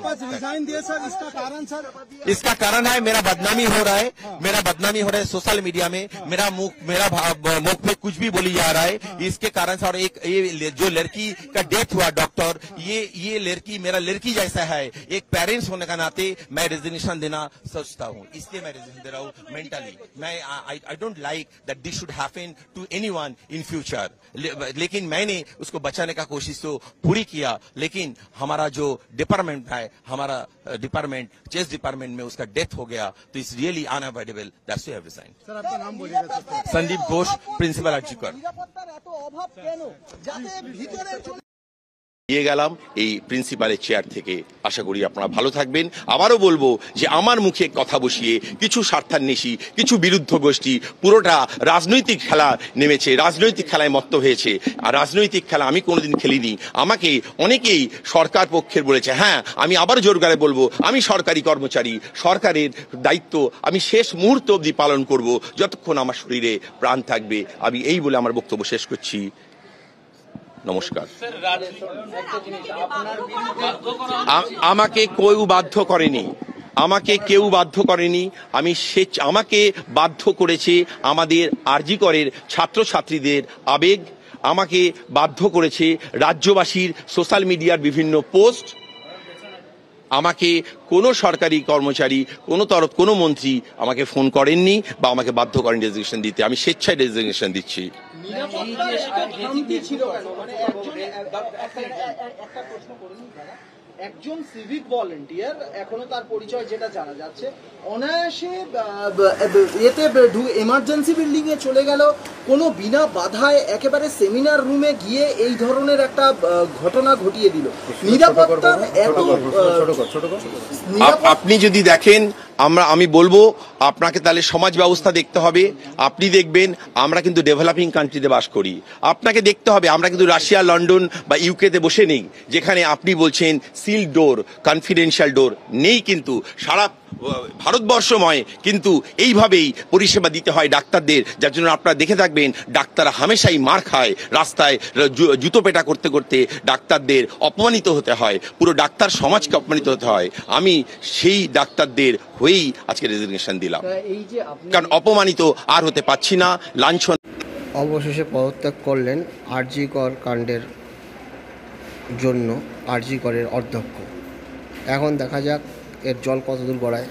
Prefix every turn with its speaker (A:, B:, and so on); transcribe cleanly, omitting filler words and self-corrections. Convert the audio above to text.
A: वापस रिजाइन दिए सर, इसका कारण सर?
B: इसका कारण है मेरा बदनामी हो रहा है, मेरा बदनामी हो रहा है सोशल मीडिया में, मेरा मुख पे कुछ भी बोली जा रहा है, इसके कारण से। और एक ये जो लड़की का डेथ हुआ डॉक्टर, ये लड़की मेरा लड़की जैसा है, एक पेरेंट्स होने का नाते मैं रेजिग्नेशन देना सोचता हूँ, इसलिए मैं रेजिग्नेशन दे रहा हूँ मेंटली। मैं I don't like that this should happen to anyone in future. लेकिन मैंने उसको बचाने का कोशिश तो पूरी किया, लेकिन हमारा जो डिपार्टमेंट है, हमारा डिपार्टमेंट चेस डिपार्टमेंट में उसका डेथ हो गया, तो it's really unavoidable, that's why I have resigned.
A: Sir आपका नाम बोलिएगा सर।
B: संदीप घोष, प्रिंसिपल आर्जिकर। নিয়ে গেলাম এই প্রিন্সিপালের চেয়ার থেকে। আশা করি আপনারা ভালো থাকবেন। আবারও বলবো যে আমার মুখে কথা বসিয়ে কিছু স্বার্থান্বেষী, কিছু বিরুদ্ধ গোষ্ঠী পুরোটা রাজনৈতিক খেলা নেমেছে, রাজনৈতিক খেলায় মত্ত হয়েছে। আর রাজনৈতিক খেলা আমি কোনোদিন খেলিনি। আমাকে অনেকেই সরকার পক্ষের বলেছে। হ্যাঁ, আমি আবার জোর গলায় বলবো, আমি সরকারি কর্মচারী, সরকারের দায়িত্ব আমি শেষ মুহূর্ত অবধি পালন করব, যতক্ষণ আমার শরীরে প্রাণ থাকবে। আমি এই বলে আমার বক্তব্য শেষ করছি। নমস্কার। আমাকে কেউ বাধ্য করেনি, আমাকে কেউ বাধ্য করেনি। আমাকে বাধ্য করেছে আমাদের আরজি করের ছাত্রছাত্রীদের আবেগ, আমাকে বাধ্য করেছে রাজ্যবাসীর সোশ্যাল মিডিয়ার বিভিন্ন পোস্ট। আমাকে কোনো সরকারি কর্মচারী, কোনো মন্ত্রী আমাকে ফোন করেননি বা আমাকে বাধ্য করেন রেজিগনেশন দিতে। আমি স্বেচ্ছায় রেজিগনেশন দিচ্ছি।
C: একজন সিভিক ভলেন্টিয়ার, এখনো তার পরিচয় যেটা জানা যাচ্ছে, অনায়াসে এতে এমার্জেন্সি বিল্ডিং এ চলে গেল, কোনো বিনা বাধায় একেবারে সেমিনার রুমে গিয়ে এই ধরনের একটা ঘটনা ঘটিয়ে দিল। নিরাপত্তার এত
B: আপনি যদি দেখেন, আমি বলবো আপনাকে তাহলে সমাজ ব্যবস্থা দেখতে হবে। আপনি দেখবেন আমরা কিন্তু ডেভেলপিং কান্ট্রিতে বাস করি। আপনাকে দেখতে হবে আমরা কিন্তু রাশিয়া, লন্ডন বা ইউকেতে বসে নেই, যেখানে আপনি বলছেন সিল ডোর, কনফিডেন্সিয়াল ডোর নেই। কিন্তু সারা ভারতবর্ষময় কিন্তু এইভাবেই পরিষেবা দিতে হয় ডাক্তারদের, যার জন্য আপনারা দেখে থাকবেন ডাক্তার হামেশাই মার খায়, রাস্তায় জুতো পেটা করতে করতে ডাক্তারদের অপমানিত হতে হয়, পুরো ডাক্তার সমাজকে অপমানিত হতে হয়। আমি সেই ডাক্তারদের হয়েই আজকে রেজিগনেশন দিলাম, কারণ অপমানিত আর হতে পারছি না। লাঞ্ছন।
D: অবশেষে পদত্যাগ করলেন আরজি কর কাণ্ডের জন্য আরজি করের অধ্যক্ষ। এখন দেখা যাক এর জল কতদূর গড়ায়।